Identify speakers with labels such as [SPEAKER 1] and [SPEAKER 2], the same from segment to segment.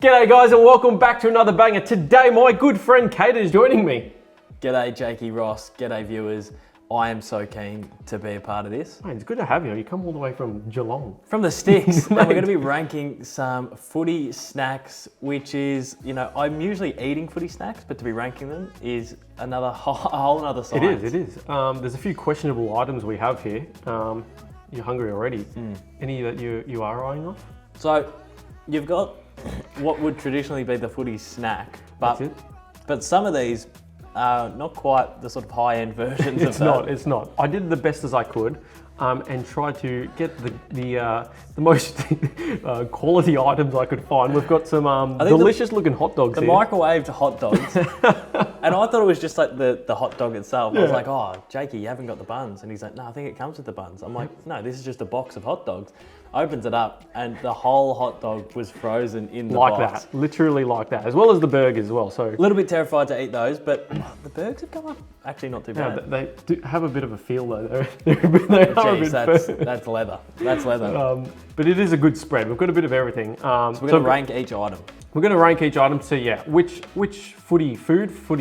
[SPEAKER 1] G'day guys and welcome back to another banger. Today my good friend CADEN is joining me.
[SPEAKER 2] G'day Jakey, Ross, g'day viewers. I am so keen to be a part of this.
[SPEAKER 1] Mate, it's good to have you. You come all the way from Geelong.
[SPEAKER 2] From the sticks, and we're going to be ranking some footy snacks, which is, you know, I'm usually eating footy snacks, but to be ranking them is a whole other science.
[SPEAKER 1] It is. There's a few questionable items we have here. You're hungry already. Any that you are eyeing off?
[SPEAKER 2] So, you've got what would traditionally be the footy snack, but some of these are not quite the sort of high-end versions of that.
[SPEAKER 1] It's not. I did the best as I could and tried to get the most quality items I could find. We've got some delicious looking hot dogs
[SPEAKER 2] the
[SPEAKER 1] here.
[SPEAKER 2] Microwaved hot dogs. And I thought it was just like the hot dog itself. I was like, oh, Jakey, you haven't got the buns. And he's like, no, I think it comes with the buns. I'm like, no, this is just a box of hot dogs. Opens it up and the whole hot dog was frozen in the box.
[SPEAKER 1] Like that, literally like that, as well as the burgers as well. So
[SPEAKER 2] a little bit terrified to eat those, but the burgers have come up actually not too bad.
[SPEAKER 1] Yeah, they do have a bit of a feel though. That's
[SPEAKER 2] leather. That's leather.
[SPEAKER 1] But it is a good spread. We've got a bit of everything.
[SPEAKER 2] So we're going to rank each item.
[SPEAKER 1] We're going to rank each item to see, which footy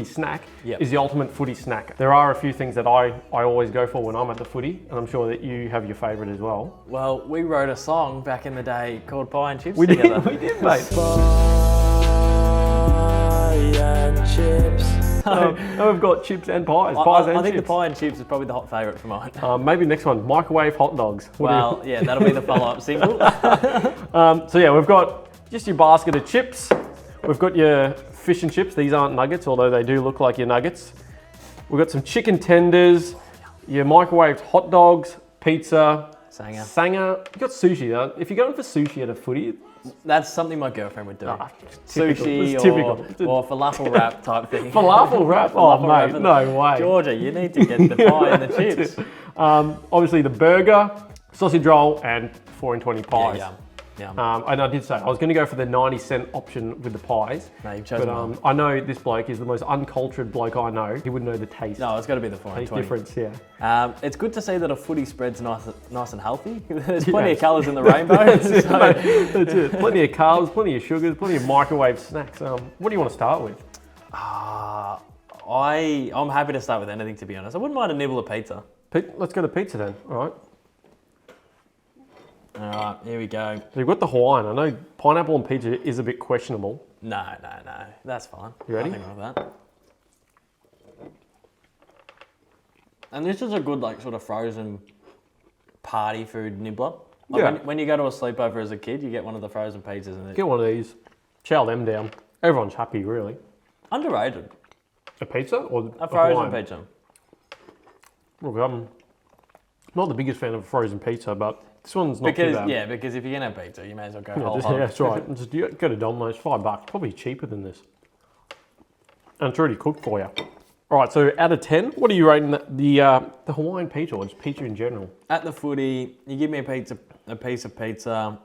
[SPEAKER 1] snack is the ultimate footy snack. There are a few things that I always go for when I'm at the footy, and I'm sure that you have your favourite as well.
[SPEAKER 2] Well, we wrote a song back in the day called Pie and Chips
[SPEAKER 1] together.
[SPEAKER 2] We
[SPEAKER 1] did, mate.
[SPEAKER 2] Pie and chips.
[SPEAKER 1] And we've got chips and pies.
[SPEAKER 2] I think the pie and chips is probably the hot favourite for mine.
[SPEAKER 1] Maybe next one, microwave hot dogs.
[SPEAKER 2] Yeah, that'll be the follow-up single.
[SPEAKER 1] So we've got just your basket of chips. We've got your fish and chips. These aren't nuggets, although they do look like your nuggets. We've got some chicken tenders, your microwaved hot dogs, pizza, sanger. You've got sushi. If you're going for sushi at a footy,
[SPEAKER 2] that's something my girlfriend would do.
[SPEAKER 1] Sushi
[SPEAKER 2] or falafel wrap type thing.
[SPEAKER 1] Falafel wrap? Oh, mate, no way.
[SPEAKER 2] Georgia, you need to get the pie and the chips.
[SPEAKER 1] Obviously the burger, sausage roll, and 4 in 20 pies.
[SPEAKER 2] Yeah.
[SPEAKER 1] And I did say, I was going to go for the 90-cent option with the pies.
[SPEAKER 2] No, you've chosen one.
[SPEAKER 1] I know this bloke is the most uncultured bloke I know. He wouldn't know the taste.
[SPEAKER 2] No, it's got to be the 4 in 20.
[SPEAKER 1] Difference, yeah.
[SPEAKER 2] It's good to see that a footy spread's nice and healthy. There's plenty of colours in the rainbow.
[SPEAKER 1] That's it. Plenty of carbs, plenty of sugars, plenty of microwave snacks. What do you want to start with?
[SPEAKER 2] I'm happy to start with anything, to be honest. I wouldn't mind a nibble of pizza.
[SPEAKER 1] Let's go to pizza then, all right?
[SPEAKER 2] All right, here we go.
[SPEAKER 1] So you've got the Hawaiian. I know pineapple on pizza is a bit questionable.
[SPEAKER 2] No. That's fine.
[SPEAKER 1] You ready?
[SPEAKER 2] Nothing wrong with that. And this is a good, like, sort of frozen party food nibbler. Like when you go to a sleepover as a kid, you get one of the frozen pizzas. And
[SPEAKER 1] get one of these. Chow them down. Everyone's happy, really.
[SPEAKER 2] Underrated.
[SPEAKER 1] A pizza or
[SPEAKER 2] a frozen pizza?
[SPEAKER 1] Look, I'm not the biggest fan of frozen pizza, but this one's not too bad.
[SPEAKER 2] Yeah, because if you're going to have pizza, you may as well go whole hog.
[SPEAKER 1] Yeah, that's right. Just go to Domino's, $5. Probably cheaper than this. And it's already cooked for you. All right, so out of 10, what are you rating the Hawaiian pizza or just pizza in general?
[SPEAKER 2] At the footy, you give me a piece of pizza.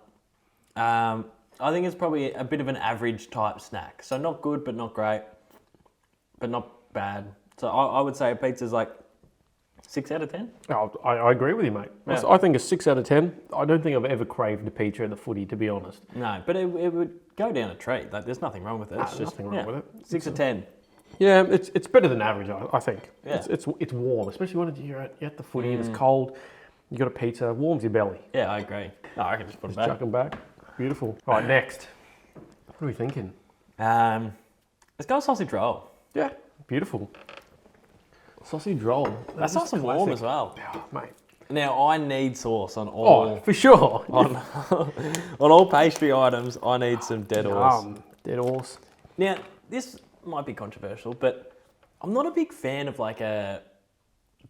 [SPEAKER 2] I think it's probably a bit of an average type snack. So not good, but not great, but not bad. So I would say a pizza's like 6 out of 10?
[SPEAKER 1] Oh, I agree with you, mate. Yeah. I think a 6 out of 10. I don't think I've ever craved a pizza at the footy, to be honest.
[SPEAKER 2] No, but it would go down a treat. Like, there's nothing wrong with it.
[SPEAKER 1] There's nothing wrong with it.
[SPEAKER 2] 6 of 10.
[SPEAKER 1] Yeah, it's better than average, I think.
[SPEAKER 2] Yeah.
[SPEAKER 1] It's warm, especially when you're at the footy and it's cold. You got a pizza, warms your belly.
[SPEAKER 2] Yeah, I agree. No, I can just put it back.
[SPEAKER 1] Chuck them back. Beautiful. All right, next. What are we thinking?
[SPEAKER 2] Let's go sausage roll.
[SPEAKER 1] Yeah, beautiful. Sausage roll.
[SPEAKER 2] That's nice and warm as well.
[SPEAKER 1] Yeah, mate.
[SPEAKER 2] Now, I need sauce on all...
[SPEAKER 1] Oh, for sure.
[SPEAKER 2] On all pastry items, I need some dead horse.
[SPEAKER 1] Dead horse.
[SPEAKER 2] Now, this might be controversial, but I'm not a big fan of like a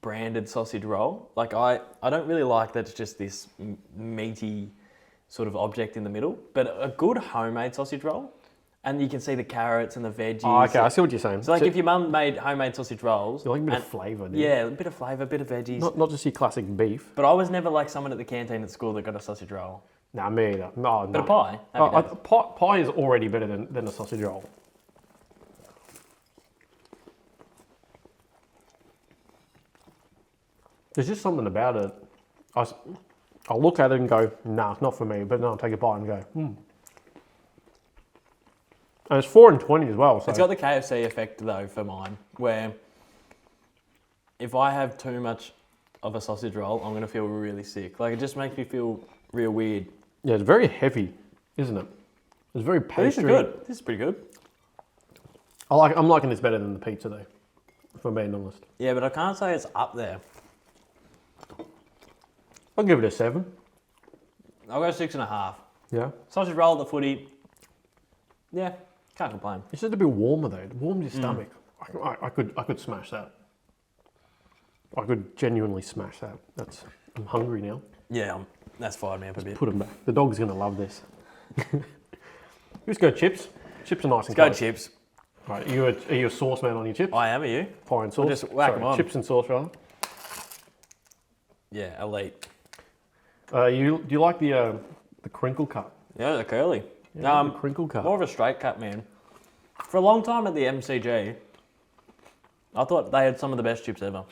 [SPEAKER 2] branded sausage roll. Like, I don't really like that it's just this meaty sort of object in the middle, but a good homemade sausage roll, and you can see the carrots and the veggies.
[SPEAKER 1] Oh, okay, I see what you're saying.
[SPEAKER 2] So, like, if your mum made homemade sausage rolls...
[SPEAKER 1] You like a bit of flavour, do you?
[SPEAKER 2] Yeah, a bit of flavour, a bit of veggies.
[SPEAKER 1] Not just your classic beef.
[SPEAKER 2] But I was never like someone at the canteen at school that got a sausage roll.
[SPEAKER 1] Nah, me either. No.
[SPEAKER 2] But a pie?
[SPEAKER 1] Pie is already better than a sausage roll. There's just something about it. I'll look at it and go, nah, it's not for me. But then I'll take a bite and go, And it's $4.20 as well. So.
[SPEAKER 2] It's got the KFC effect though for mine, where if I have too much of a sausage roll, I'm gonna feel really sick. Like it just makes me feel real weird.
[SPEAKER 1] Yeah, it's very heavy, isn't it? It's very pastry.
[SPEAKER 2] This is good. This is pretty good.
[SPEAKER 1] I'm liking this better than the pizza though, if I'm being honest.
[SPEAKER 2] Yeah, but I can't say it's up there.
[SPEAKER 1] I'll give it a 7.
[SPEAKER 2] I'll go 6.5.
[SPEAKER 1] Yeah.
[SPEAKER 2] Sausage roll at the footy. Yeah, can't complain.
[SPEAKER 1] It's just a bit warmer though. It warms your stomach. I could smash that. I could genuinely smash that. I'm hungry now.
[SPEAKER 2] Yeah, that's fired me up a bit.
[SPEAKER 1] Put them back. The dog's gonna love this. Let's go chips. Chips are nice and
[SPEAKER 2] Go
[SPEAKER 1] cold.
[SPEAKER 2] chips.
[SPEAKER 1] Right, are you a sauce man on your chips?
[SPEAKER 2] I am, are you?
[SPEAKER 1] Fire and sauce.
[SPEAKER 2] Just whack them on.
[SPEAKER 1] Chips and sauce, rather.
[SPEAKER 2] Yeah, elite.
[SPEAKER 1] Do you like the crinkle cut?
[SPEAKER 2] Yeah, they're curly.
[SPEAKER 1] Yeah, the crinkle cut.
[SPEAKER 2] More of a straight cut, man. For a long time at the MCG, I thought they had some of the best chips ever.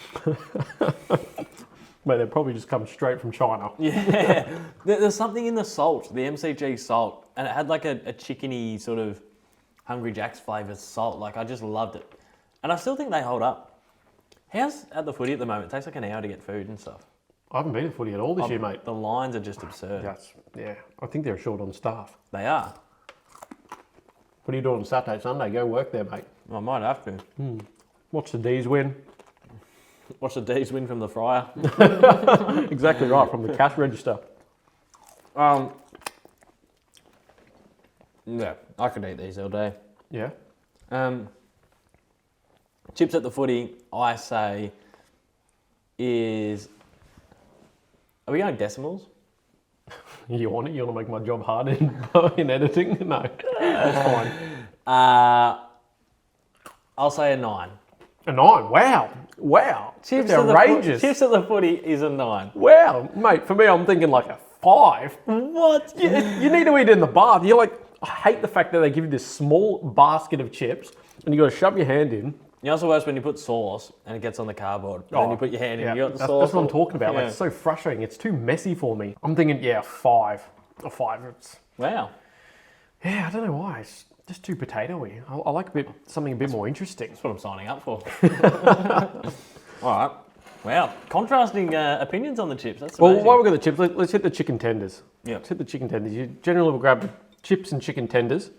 [SPEAKER 1] Mate, they probably just come straight from China.
[SPEAKER 2] Yeah, there's something in the salt, the MCG salt, and it had like a chickeny sort of Hungry Jack's flavour salt. Like I just loved it, and I still think they hold up. How's at the footy at the moment? It takes like an hour to get food and stuff.
[SPEAKER 1] I haven't been to footy at all this year, mate.
[SPEAKER 2] The lines are just absurd.
[SPEAKER 1] Yeah, I think they're short on staff.
[SPEAKER 2] They are.
[SPEAKER 1] What are you doing on Saturday, Sunday? Go work there, mate.
[SPEAKER 2] I might have to.
[SPEAKER 1] Watch the D's win.
[SPEAKER 2] Watch the D's win from the fryer.
[SPEAKER 1] Exactly right, from the cash register.
[SPEAKER 2] Yeah, I could eat these all day.
[SPEAKER 1] Yeah.
[SPEAKER 2] Chips at the footy, I say, is... Are we going decimals?
[SPEAKER 1] You want it? You want to make my job hard in editing? No, that's fine.
[SPEAKER 2] I'll say a 9.
[SPEAKER 1] A 9? Wow. That's outrageous.
[SPEAKER 2] Chips at the footy is a 9.
[SPEAKER 1] Wow, mate. For me, I'm thinking like a 5.
[SPEAKER 2] What?
[SPEAKER 1] You need to eat in the bath. You're like, I hate the fact that they give you this small basket of chips and you got to shove your hand in.
[SPEAKER 2] You know, it's worse when you put sauce and it gets on the cardboard. And then you put your hand in and you got the sauce.
[SPEAKER 1] That's what I'm talking about. Like, it's so frustrating. It's too messy for me. I'm thinking, yeah, 5. A 5.
[SPEAKER 2] Wow.
[SPEAKER 1] Yeah, I don't know why. It's just too potatoey. I like something a bit more interesting.
[SPEAKER 2] That's what I'm signing up for. All right. Wow. Contrasting opinions on the chips. That's amazing.
[SPEAKER 1] Well, while we've got the chips, let's hit the chicken tenders.
[SPEAKER 2] Yeah.
[SPEAKER 1] Let's hit the chicken tenders. You generally will grab chips and chicken tenders.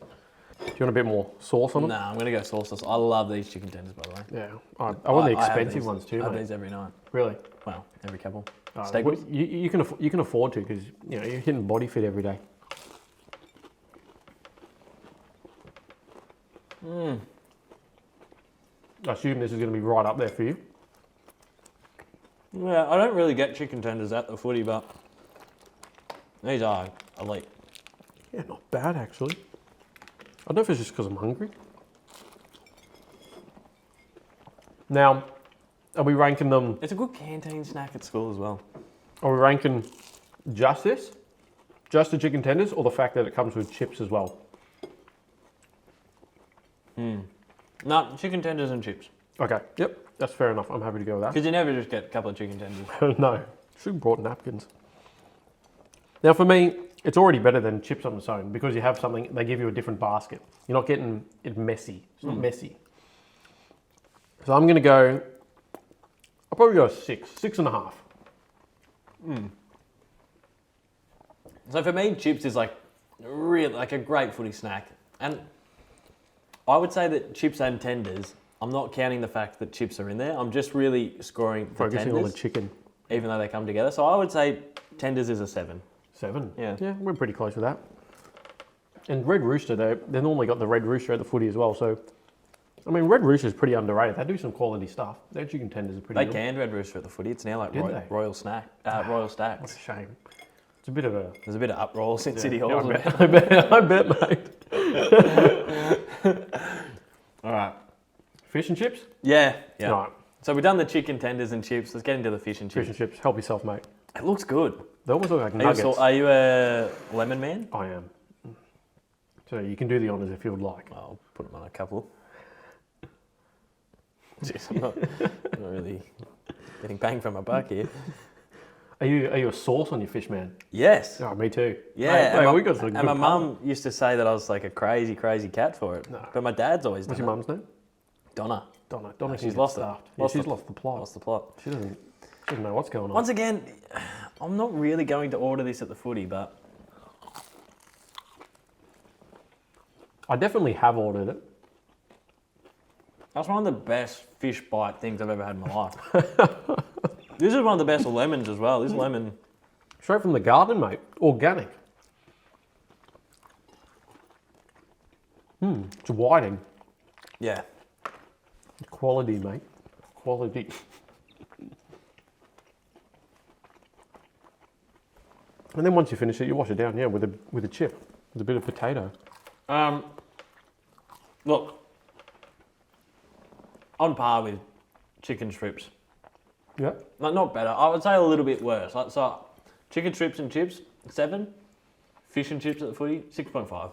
[SPEAKER 1] Do you want a bit more sauce on them?
[SPEAKER 2] Nah, I'm going to go sauceless. I love these chicken tenders, by the way.
[SPEAKER 1] Yeah. I want the expensive ones too,
[SPEAKER 2] I have
[SPEAKER 1] mate.
[SPEAKER 2] these every night.
[SPEAKER 1] Really?
[SPEAKER 2] Well, every couple.
[SPEAKER 1] Steak well, you can afford to because you're hitting body fit every day. I assume this is going to be right up there for you.
[SPEAKER 2] Yeah, I don't really get chicken tenders at the footy, but these are elite.
[SPEAKER 1] Yeah, not bad actually. I don't know if it's just because I'm hungry. Now, are we ranking them?
[SPEAKER 2] It's a good canteen snack at school as well.
[SPEAKER 1] Are we ranking just this? Just the chicken tenders or the fact that it comes with chips as well?
[SPEAKER 2] No, chicken tenders and chips.
[SPEAKER 1] Okay, yep, that's fair enough. I'm happy to go with that.
[SPEAKER 2] Because you never just get a couple of chicken tenders.
[SPEAKER 1] No, should have brought napkins. Now for me, it's already better than chips on its own because you have something, they give you a different basket. You're not getting it messy. It's not messy. So I'm going to go, I'll probably go 6, 6.5.
[SPEAKER 2] So for me, chips is like really like a great footy snack. And I would say that chips and tenders, I'm not counting the fact that chips are in there. I'm just really scoring the
[SPEAKER 1] Focusing
[SPEAKER 2] tenders,
[SPEAKER 1] on the chicken.
[SPEAKER 2] even though they come together. So I would say tenders is a 7.
[SPEAKER 1] 7?
[SPEAKER 2] Yeah.
[SPEAKER 1] Yeah, we're pretty close with that. And Red Rooster, they normally got the Red Rooster at the footy as well. So, I mean, Red Rooster is pretty underrated. They do some quality stuff. Their chicken tenders are pretty
[SPEAKER 2] They
[SPEAKER 1] good.
[SPEAKER 2] canned Red Rooster at the footy. It's now like
[SPEAKER 1] Did they?
[SPEAKER 2] Royal Snack, Royal
[SPEAKER 1] What
[SPEAKER 2] Stacks.
[SPEAKER 1] a shame. It's a bit of a...
[SPEAKER 2] There's a bit of uproar since City Hall.
[SPEAKER 1] Yeah, I bet, mate. All right. Fish and chips?
[SPEAKER 2] Yeah.
[SPEAKER 1] All right.
[SPEAKER 2] So we've done the chicken tenders and chips. Let's get into the fish and chips.
[SPEAKER 1] Fish and chips. Help yourself, mate.
[SPEAKER 2] It looks good.
[SPEAKER 1] They almost look like nuggets.
[SPEAKER 2] Are you a lemon man?
[SPEAKER 1] I am. So you can do the honours if you would like.
[SPEAKER 2] I'll put them on a couple. Jeez, I'm not really getting bang for my buck here.
[SPEAKER 1] Are you a sauce on your fish, man?
[SPEAKER 2] Yes.
[SPEAKER 1] Oh, me too.
[SPEAKER 2] Yeah.
[SPEAKER 1] Mate,
[SPEAKER 2] and
[SPEAKER 1] we got some good
[SPEAKER 2] and my
[SPEAKER 1] colour.
[SPEAKER 2] mum used to say that I was like a crazy, crazy cat for it.
[SPEAKER 1] No.
[SPEAKER 2] But my dad's always done
[SPEAKER 1] What's your mum's name?
[SPEAKER 2] Donna.
[SPEAKER 1] Donna.
[SPEAKER 2] She's lost it.
[SPEAKER 1] Yeah, she's lost the plot.
[SPEAKER 2] Lost the plot.
[SPEAKER 1] She doesn't know what's going on.
[SPEAKER 2] Once again, I'm not really going to order this at the footy, but
[SPEAKER 1] I definitely have ordered it.
[SPEAKER 2] that's one of the best fish bite things I've ever had in my life. This is one of the best lemons as well. This lemon.
[SPEAKER 1] Straight from the garden, mate. Organic. It's whiting.
[SPEAKER 2] Yeah.
[SPEAKER 1] Quality, mate. Quality. And then once you finish it, you wash it down, yeah, with a chip, with a bit of potato.
[SPEAKER 2] Look, on par with chicken strips.
[SPEAKER 1] Yeah.
[SPEAKER 2] Like, not better. I would say a little bit worse. Like, so, chicken strips and chips, 7. Fish and chips at the footy, 6.5.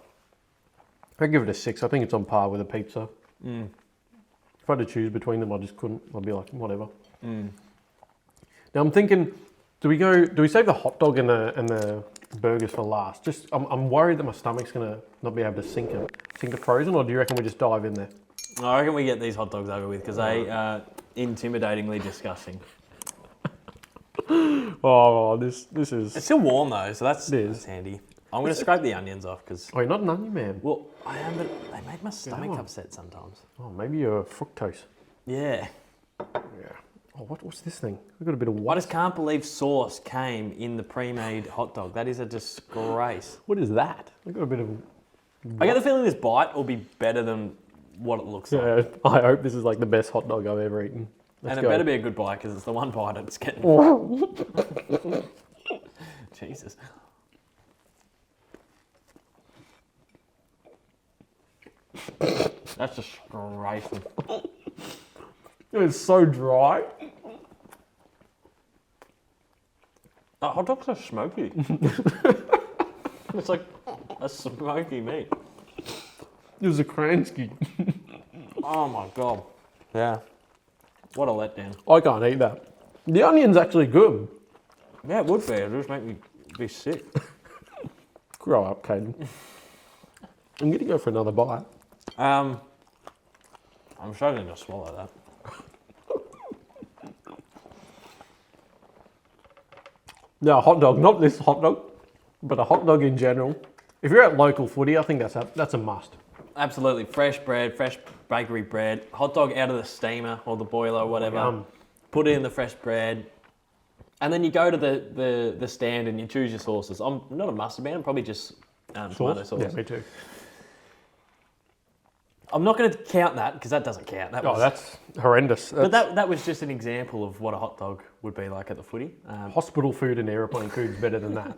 [SPEAKER 1] I give it a 6. I think it's on par with a pizza. If I had to choose between them, I just couldn't. I'd be like, whatever. Now I'm thinking, do we save the hot dog and the burgers for last? Just, I'm worried that my stomach's gonna not be able to sink to frozen, or do you reckon we just dive in there?
[SPEAKER 2] I reckon we get these hot dogs over with because they are intimidatingly disgusting.
[SPEAKER 1] Oh, this is.
[SPEAKER 2] It's still warm though, so that's
[SPEAKER 1] is.
[SPEAKER 2] handy. I'm going to scrape the onions off because,
[SPEAKER 1] Oh, you're not an onion man.
[SPEAKER 2] well, I am, but they make my stomach
[SPEAKER 1] on.
[SPEAKER 2] upset sometimes.
[SPEAKER 1] Oh, maybe you're fructose.
[SPEAKER 2] Yeah.
[SPEAKER 1] Yeah. Oh, what's this thing? We've got a bit of
[SPEAKER 2] I
[SPEAKER 1] white.
[SPEAKER 2] just can't believe sauce came in the pre-made hot dog. That is a disgrace.
[SPEAKER 1] What is that? We've got a bit of.
[SPEAKER 2] I get the feeling this bite will be better than what it looks like.
[SPEAKER 1] Yeah, I hope this is like the best hot dog I've ever eaten. Let's
[SPEAKER 2] And it
[SPEAKER 1] go.
[SPEAKER 2] better be a good bite because it's the one bite it's getting. Jesus. That's disgraceful.
[SPEAKER 1] It's so dry.
[SPEAKER 2] Hot dogs are smoky. It's like a smoky meat.
[SPEAKER 1] It was a Kransky.
[SPEAKER 2] Oh my god. Yeah. What a letdown.
[SPEAKER 1] I can't eat that. The onion's actually good.
[SPEAKER 2] Yeah, it would be. It would just make me be sick.
[SPEAKER 1] Grow up, Caden. I'm gonna go for another bite.
[SPEAKER 2] I'm struggling to swallow that.
[SPEAKER 1] No, a hot dog, not this hot dog, but a hot dog in general. If you're at local footy, I think that's a must.
[SPEAKER 2] Absolutely. Fresh bread, fresh bakery bread, hot dog out of the steamer or the boiler or whatever.
[SPEAKER 1] Yum.
[SPEAKER 2] Put it in the fresh bread. And then you go to the stand and you choose your sauces. I'm not a mustard man, I'm probably just tomato sauce.
[SPEAKER 1] Yeah, me too.
[SPEAKER 2] I'm not going to count that because that doesn't count. That
[SPEAKER 1] Oh,
[SPEAKER 2] was,
[SPEAKER 1] that's horrendous.
[SPEAKER 2] but that was just an example of what a hot dog would be like at the footy.
[SPEAKER 1] Hospital food and aeroplane food's better than that.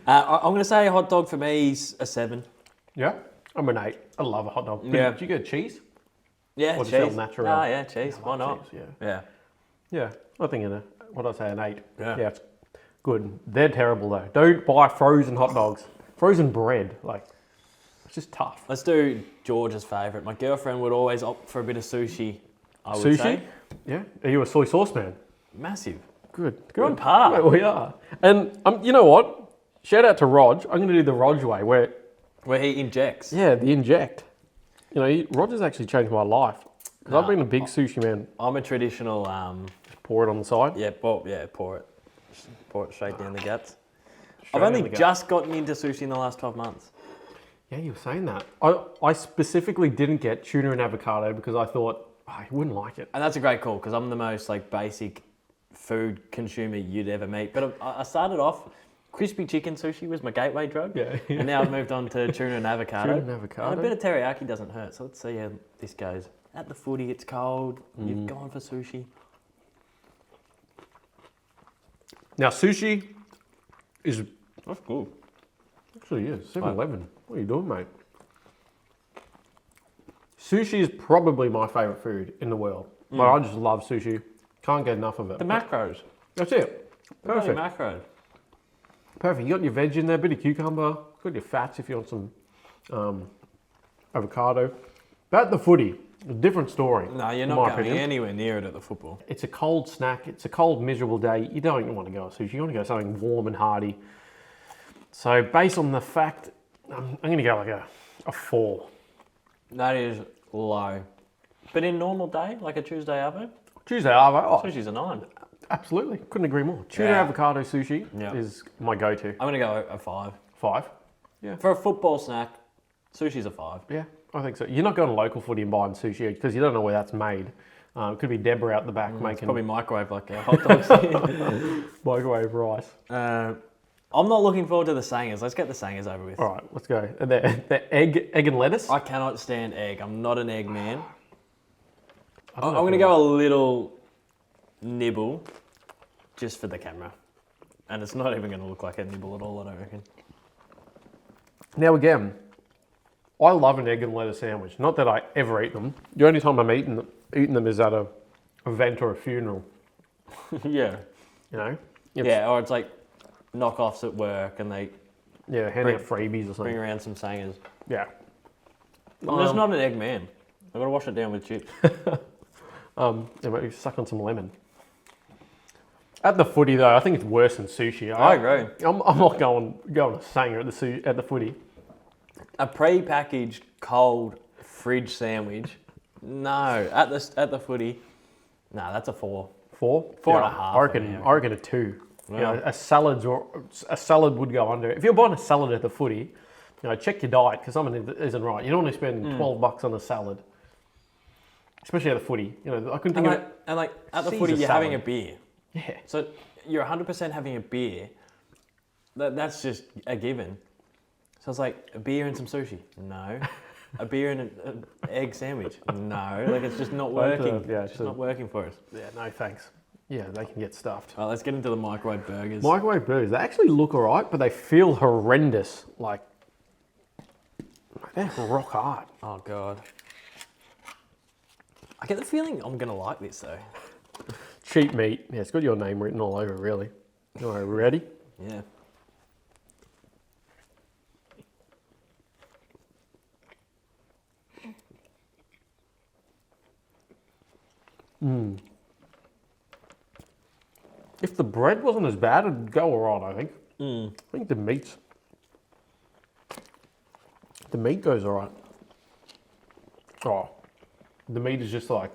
[SPEAKER 2] I'm going to say a hot dog for me is a 7.
[SPEAKER 1] Yeah, I'm an 8. I love a hot dog.
[SPEAKER 2] Yeah.
[SPEAKER 1] Did you get cheese?
[SPEAKER 2] Yeah,
[SPEAKER 1] Or just
[SPEAKER 2] cheese.
[SPEAKER 1] El Natural?
[SPEAKER 2] Ah, yeah, cheese.
[SPEAKER 1] I
[SPEAKER 2] Why
[SPEAKER 1] love
[SPEAKER 2] not?
[SPEAKER 1] cheese,
[SPEAKER 2] Yeah.
[SPEAKER 1] Yeah, I think what did I say, an 8.
[SPEAKER 2] Yeah.
[SPEAKER 1] Yeah, it's good. They're terrible though. Don't buy frozen hot dogs. Frozen bread, like, it's just tough.
[SPEAKER 2] Let's do George's favourite. My girlfriend would always opt for a bit of sushi. I would
[SPEAKER 1] Sushi?
[SPEAKER 2] say.
[SPEAKER 1] Yeah. Are you a soy sauce man?
[SPEAKER 2] Massive.
[SPEAKER 1] Good.
[SPEAKER 2] We're on par.
[SPEAKER 1] Mate, we are. And you know what? Shout out to Rog. I'm going to do the Rog way where,
[SPEAKER 2] Where he injects.
[SPEAKER 1] yeah, the inject. You know, Rog has actually changed my life. Because I've
[SPEAKER 2] Nah.
[SPEAKER 1] been a big sushi man.
[SPEAKER 2] I'm a traditional,
[SPEAKER 1] Just pour it on the side.
[SPEAKER 2] pour it. Just pour it straight down the guts.
[SPEAKER 1] Straight
[SPEAKER 2] I've
[SPEAKER 1] down
[SPEAKER 2] only
[SPEAKER 1] the gut.
[SPEAKER 2] just gotten into sushi in the last 12 months.
[SPEAKER 1] Yeah, you were saying that. I specifically didn't get tuna and avocado because I thought, you wouldn't like it.
[SPEAKER 2] And that's a great call because I'm the most like basic food consumer you'd ever meet. But I started off, crispy chicken sushi was my gateway drug.
[SPEAKER 1] Yeah.
[SPEAKER 2] And now I've moved on to tuna and avocado.
[SPEAKER 1] Tuna and avocado.
[SPEAKER 2] And a bit of teriyaki doesn't hurt. So let's see how this goes. At the footy, it's cold. You've gone for sushi.
[SPEAKER 1] Now, sushi is,
[SPEAKER 2] That's good.
[SPEAKER 1] actually, yeah, 7-Eleven. What are you doing, mate? Sushi is probably my favourite food in the world. Like, I just love sushi. Can't get enough of it.
[SPEAKER 2] The macros.
[SPEAKER 1] That's it. Perfect.
[SPEAKER 2] Macros.
[SPEAKER 1] Perfect. You got your veg in there, bit of cucumber. Got your fats if you want some avocado. But at the footy, A different story.
[SPEAKER 2] No, you're
[SPEAKER 1] in
[SPEAKER 2] not
[SPEAKER 1] my
[SPEAKER 2] going
[SPEAKER 1] opinion.
[SPEAKER 2] anywhere near it at the football.
[SPEAKER 1] It's a cold snack. It's a cold, miserable day. You don't want to go sushi. You want to go something warm and hearty. So based on the fact, I'm going to go like a 4.
[SPEAKER 2] That is low. But in normal day, like a Tuesday arvo,
[SPEAKER 1] Tuesday avocado. Oh,
[SPEAKER 2] sushi's a 9.
[SPEAKER 1] absolutely. Couldn't agree more. Tuna
[SPEAKER 2] Yeah.
[SPEAKER 1] avocado sushi
[SPEAKER 2] Yeah.
[SPEAKER 1] is my go-to.
[SPEAKER 2] I'm going to go a 5.
[SPEAKER 1] 5.
[SPEAKER 2] For a football snack, sushi's a 5.
[SPEAKER 1] Yeah, I think so. You're not going to local footy and buying sushi because you don't know where that's made. It could be Deborah out the back
[SPEAKER 2] It's
[SPEAKER 1] making
[SPEAKER 2] probably microwave like a hot dogs.
[SPEAKER 1] microwave rice.
[SPEAKER 2] I'm not looking forward to the sangers. Let's get the sangers over with.
[SPEAKER 1] All right, let's go. And they're egg and lettuce.
[SPEAKER 2] I cannot stand egg. I'm not an egg man.
[SPEAKER 1] I
[SPEAKER 2] I'm
[SPEAKER 1] don't know
[SPEAKER 2] going to
[SPEAKER 1] if
[SPEAKER 2] go a little nibble just for the camera. And it's not even going to look like a nibble at all, I don't reckon.
[SPEAKER 1] Now again, I love an egg and lettuce sandwich. Not that I ever eat them. The only time I'm eating them is at a event or a funeral.
[SPEAKER 2] Yeah.
[SPEAKER 1] You know?
[SPEAKER 2] Yeah, or it's like knockoffs at work and they
[SPEAKER 1] Yeah, handing out freebies or
[SPEAKER 2] bring
[SPEAKER 1] something.
[SPEAKER 2] around some sangers.
[SPEAKER 1] Yeah.
[SPEAKER 2] I'm just not an egg man. I've got to wash it down with chips.
[SPEAKER 1] Yeah, maybe suck on some lemon. At the footy though, I think it's worse than sushi.
[SPEAKER 2] I agree.
[SPEAKER 1] I'm not going a sanger at the footy.
[SPEAKER 2] A pre-packaged cold fridge sandwich. No, at the footy. No, that's a 4.
[SPEAKER 1] 4?
[SPEAKER 2] 4 and a half,
[SPEAKER 1] I reckon.
[SPEAKER 2] yeah.
[SPEAKER 1] I reckon a 2.
[SPEAKER 2] Yeah.
[SPEAKER 1] You know, a salad would go under. If you're buying a salad at the footy, you know, check your diet because something isn't right. You don't want to spend $12 on a salad, especially at the footy. You know, I couldn't think of it.
[SPEAKER 2] And like at the
[SPEAKER 1] Caesar
[SPEAKER 2] footy, you're
[SPEAKER 1] salad.
[SPEAKER 2] having a beer.
[SPEAKER 1] Yeah.
[SPEAKER 2] So you're 100% having a beer. That's just a given. So it's like a beer and some sushi. No. A beer and an egg sandwich. No. Like it's just not working.
[SPEAKER 1] Yeah,
[SPEAKER 2] it's just not working for us.
[SPEAKER 1] Yeah, no thanks. Yeah, they can get stuffed.
[SPEAKER 2] All right, let's get into the microwave burgers.
[SPEAKER 1] Microwave burgers, they actually look alright, but they feel horrendous. Like, they're rock hard.
[SPEAKER 2] Oh god. I get the feeling I'm gonna like this though.
[SPEAKER 1] Cheap meat. Yeah, it's got your name written all over, really. All right, ready?
[SPEAKER 2] Yeah.
[SPEAKER 1] If the bread wasn't as bad, it'd go alright, I think. I think the meat goes alright. Oh, the meat is just like,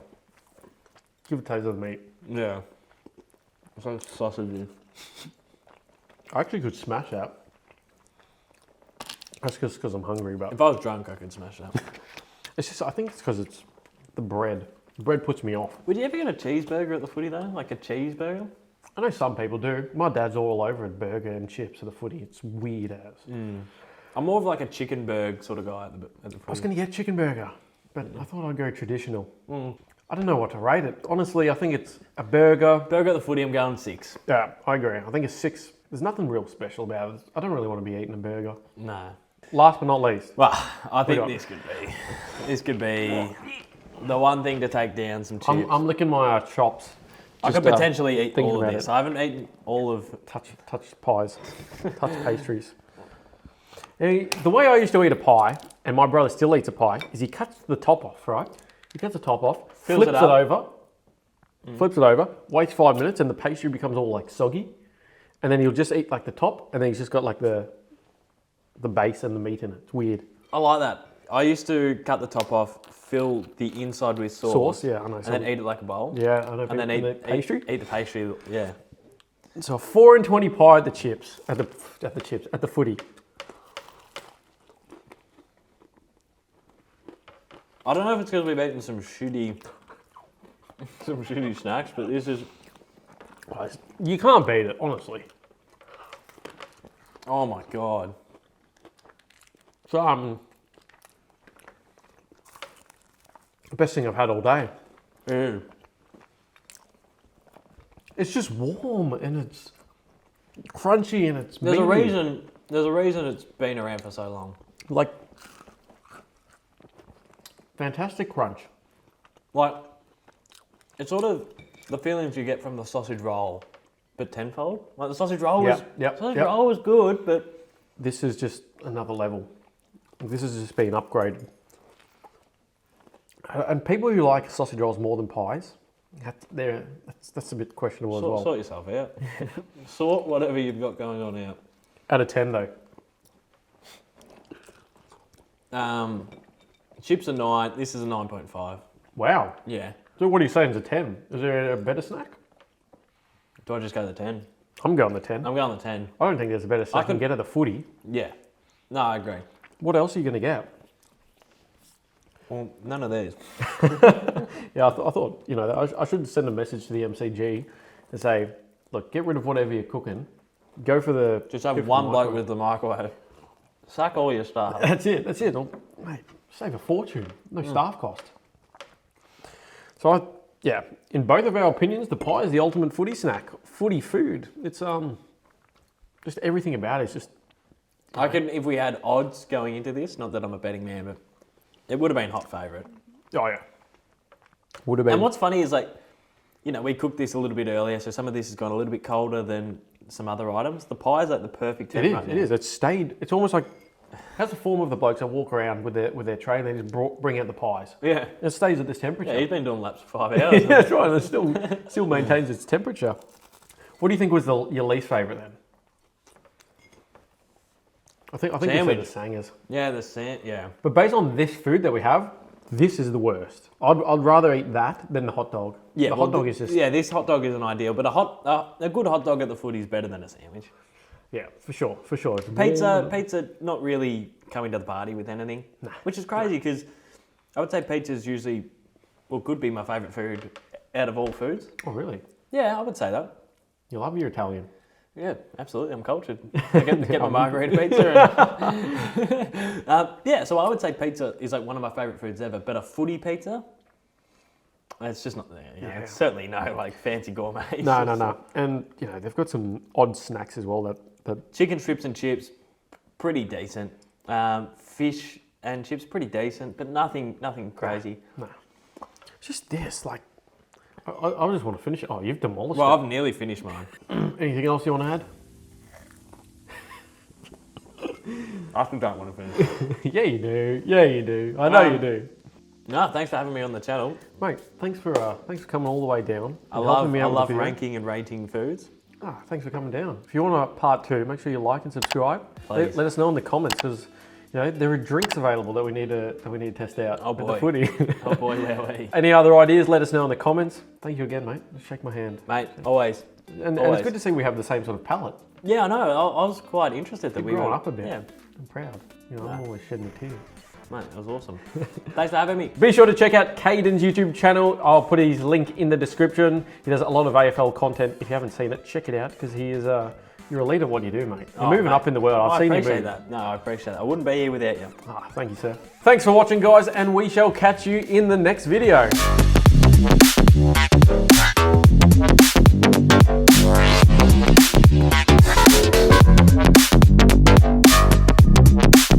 [SPEAKER 1] give a taste of the meat.
[SPEAKER 2] Yeah. It's like sausage.
[SPEAKER 1] I actually could smash that. That's just because I'm hungry, but
[SPEAKER 2] If I was drunk, I could smash that.
[SPEAKER 1] it's just, I think it's because it's the bread. The bread puts me off.
[SPEAKER 2] Would you ever get a cheeseburger at the footy though? Like a cheeseburger?
[SPEAKER 1] I know some people do. My dad's all over a burger and chips at the footy. It's weird as.
[SPEAKER 2] I'm more of like a chicken burg sort of guy at the
[SPEAKER 1] I was
[SPEAKER 2] footy.
[SPEAKER 1] going to get chicken burger, but I thought I'd go traditional. I don't know what to rate it. Honestly, I think it's a burger.
[SPEAKER 2] Burger at the footy, I'm going 6.
[SPEAKER 1] Yeah, I agree. I think it's 6. There's nothing real special about it. I don't really want to be eating a burger.
[SPEAKER 2] No.
[SPEAKER 1] Last but not least,
[SPEAKER 2] Well, I think
[SPEAKER 1] got?
[SPEAKER 2] this could be the one thing to take down some chips.
[SPEAKER 1] I'm licking my chops.
[SPEAKER 2] I could
[SPEAKER 1] Just,
[SPEAKER 2] potentially eat
[SPEAKER 1] thinking
[SPEAKER 2] all of
[SPEAKER 1] about
[SPEAKER 2] this.
[SPEAKER 1] it.
[SPEAKER 2] I haven't eaten all of.
[SPEAKER 1] touch pies, touch pastries. Now, the way I used to eat a pie, and my brother still eats a pie, is he cuts the top off, right? He cuts the top off,
[SPEAKER 2] Fills
[SPEAKER 1] flips
[SPEAKER 2] it
[SPEAKER 1] it
[SPEAKER 2] up.
[SPEAKER 1] over, waits 5 minutes, and the pastry becomes all like soggy. And then he'll just eat like the top, and then he's just got like the base and the meat in it. It's weird.
[SPEAKER 2] I like that. I used to cut the top off, fill the inside with sauce.
[SPEAKER 1] Yeah, I know.
[SPEAKER 2] And then eat it like a bowl.
[SPEAKER 1] Yeah, I know.
[SPEAKER 2] And then
[SPEAKER 1] the
[SPEAKER 2] eat
[SPEAKER 1] pastry.
[SPEAKER 2] Eat the pastry. Yeah.
[SPEAKER 1] So a 4 and 20 pie at the chips, at the footy.
[SPEAKER 2] I don't know if it's because we've eaten some shitty snacks, but this is.
[SPEAKER 1] You can't beat it, honestly.
[SPEAKER 2] Oh my god.
[SPEAKER 1] So the best thing I've had all day.
[SPEAKER 2] Ew.
[SPEAKER 1] It's just warm and it's crunchy and it's
[SPEAKER 2] There's a
[SPEAKER 1] meaty.
[SPEAKER 2] reason. There's a reason it's been around for so long.
[SPEAKER 1] Like fantastic crunch.
[SPEAKER 2] Like, it's sort of the feelings you get from the sausage roll, but tenfold. Like the sausage roll was roll was good, but
[SPEAKER 1] This is just another level. This has just been upgraded. And people who like sausage rolls more than pies, that's a bit questionable as well.
[SPEAKER 2] Sort yourself out. Sort whatever you've got going on out.
[SPEAKER 1] Out of 10 though.
[SPEAKER 2] Chips are 9. This is a 9.5.
[SPEAKER 1] Wow.
[SPEAKER 2] Yeah.
[SPEAKER 1] So what are you saying is a 10? Is there a better snack?
[SPEAKER 2] Do I just go the 10?
[SPEAKER 1] I'm going the 10.
[SPEAKER 2] I'm going the 10.
[SPEAKER 1] I don't think there's a better snack you can get at the footy.
[SPEAKER 2] Yeah. No, I agree.
[SPEAKER 1] What else are you going to get?
[SPEAKER 2] Well, none of these.
[SPEAKER 1] Yeah, I thought, you know, I should send a message to the MCG and say, look, get rid of whatever you're cooking. Go for the...
[SPEAKER 2] Just have one bloke with the microwave. Sack all your staff.
[SPEAKER 1] That's it. Oh, mate, save a fortune. No staff cost. So, in both of our opinions, the pie is the ultimate footy snack. Footy food. It's just everything about it is just...
[SPEAKER 2] I reckon if we had odds going into this, not that I'm a betting man, but it would have been hot favourite.
[SPEAKER 1] Oh, yeah. Would have been.
[SPEAKER 2] And what's funny is, like, you know, we cooked this a little bit earlier, so some of this has gone a little bit colder than some other items. The pie is like the perfect temp right now.
[SPEAKER 1] It is. It's stayed. It's almost like... How's the form of the blokes that walk around with their tray and they just bring out the pies?
[SPEAKER 2] Yeah.
[SPEAKER 1] It stays at this temperature.
[SPEAKER 2] Yeah, he's been doing laps for 5 hours.
[SPEAKER 1] Yeah, that's right. And it still maintains its temperature. What do you think was your least favourite then? I think you said the sangers.
[SPEAKER 2] Yeah.
[SPEAKER 1] But based on this food that we have, this is the worst. I'd rather eat that than the hot dog.
[SPEAKER 2] Yeah,
[SPEAKER 1] the hot dog is just...
[SPEAKER 2] Yeah, this hot dog isn't ideal, but a good hot dog at the footy is better than a sandwich.
[SPEAKER 1] Yeah, for sure. It's
[SPEAKER 2] Pizza, not really coming to the party with anything, which is crazy because I would say pizza is usually, could be my favourite food out of all foods.
[SPEAKER 1] Oh, really?
[SPEAKER 2] Yeah, I would say that.
[SPEAKER 1] You love your Italian.
[SPEAKER 2] Yeah, absolutely. I'm cultured. I get my margarita pizza. And, so I would say pizza is like one of my favourite foods ever, but a footy pizza, it's just not there. Yeah. It's certainly no like fancy gourmet.
[SPEAKER 1] No. And, you know, they've got some odd snacks as well that...
[SPEAKER 2] Chicken strips and chips, pretty decent. Fish and chips, pretty decent, but nothing crazy.
[SPEAKER 1] No. It's just this, like... I just want to finish it. Oh, you've demolished it.
[SPEAKER 2] Well, I've nearly finished mine.
[SPEAKER 1] Anything else you want to add?
[SPEAKER 2] I don't want to finish it.
[SPEAKER 1] Yeah, you do. I know you do.
[SPEAKER 2] No, thanks for having me on the channel.
[SPEAKER 1] Mate, thanks for coming all the way down.
[SPEAKER 2] I love ranking and rating foods.
[SPEAKER 1] Thanks for coming down. If you want a part 2, make sure you like and subscribe.
[SPEAKER 2] Please.
[SPEAKER 1] Let us know in the comments because you know there are drinks available that we need to test out
[SPEAKER 2] at
[SPEAKER 1] the footy.
[SPEAKER 2] Oh boy, yeah.
[SPEAKER 1] Any other ideas? Let us know in the comments. Thank you again, mate. Just shake my hand.
[SPEAKER 2] Mate, always.
[SPEAKER 1] And it's good to see we have the same sort of palate.
[SPEAKER 2] Yeah, I know. I was quite interested that we
[SPEAKER 1] grown up a bit.
[SPEAKER 2] Yeah.
[SPEAKER 1] I'm proud. You know, I'm always shedding a tear.
[SPEAKER 2] Mate, that was awesome. Thanks for having me.
[SPEAKER 1] Be sure to check out CADEN's YouTube channel. I'll put his link in the description. He does a lot of AFL content. If you haven't seen it, check it out because he is you're a leader of what you do, mate. You're moving up in the world. I've seen you move.
[SPEAKER 2] I appreciate that. No, I appreciate that. I wouldn't be here without you.
[SPEAKER 1] Thank you, sir. Thanks for watching, guys, and we shall catch you in the next video.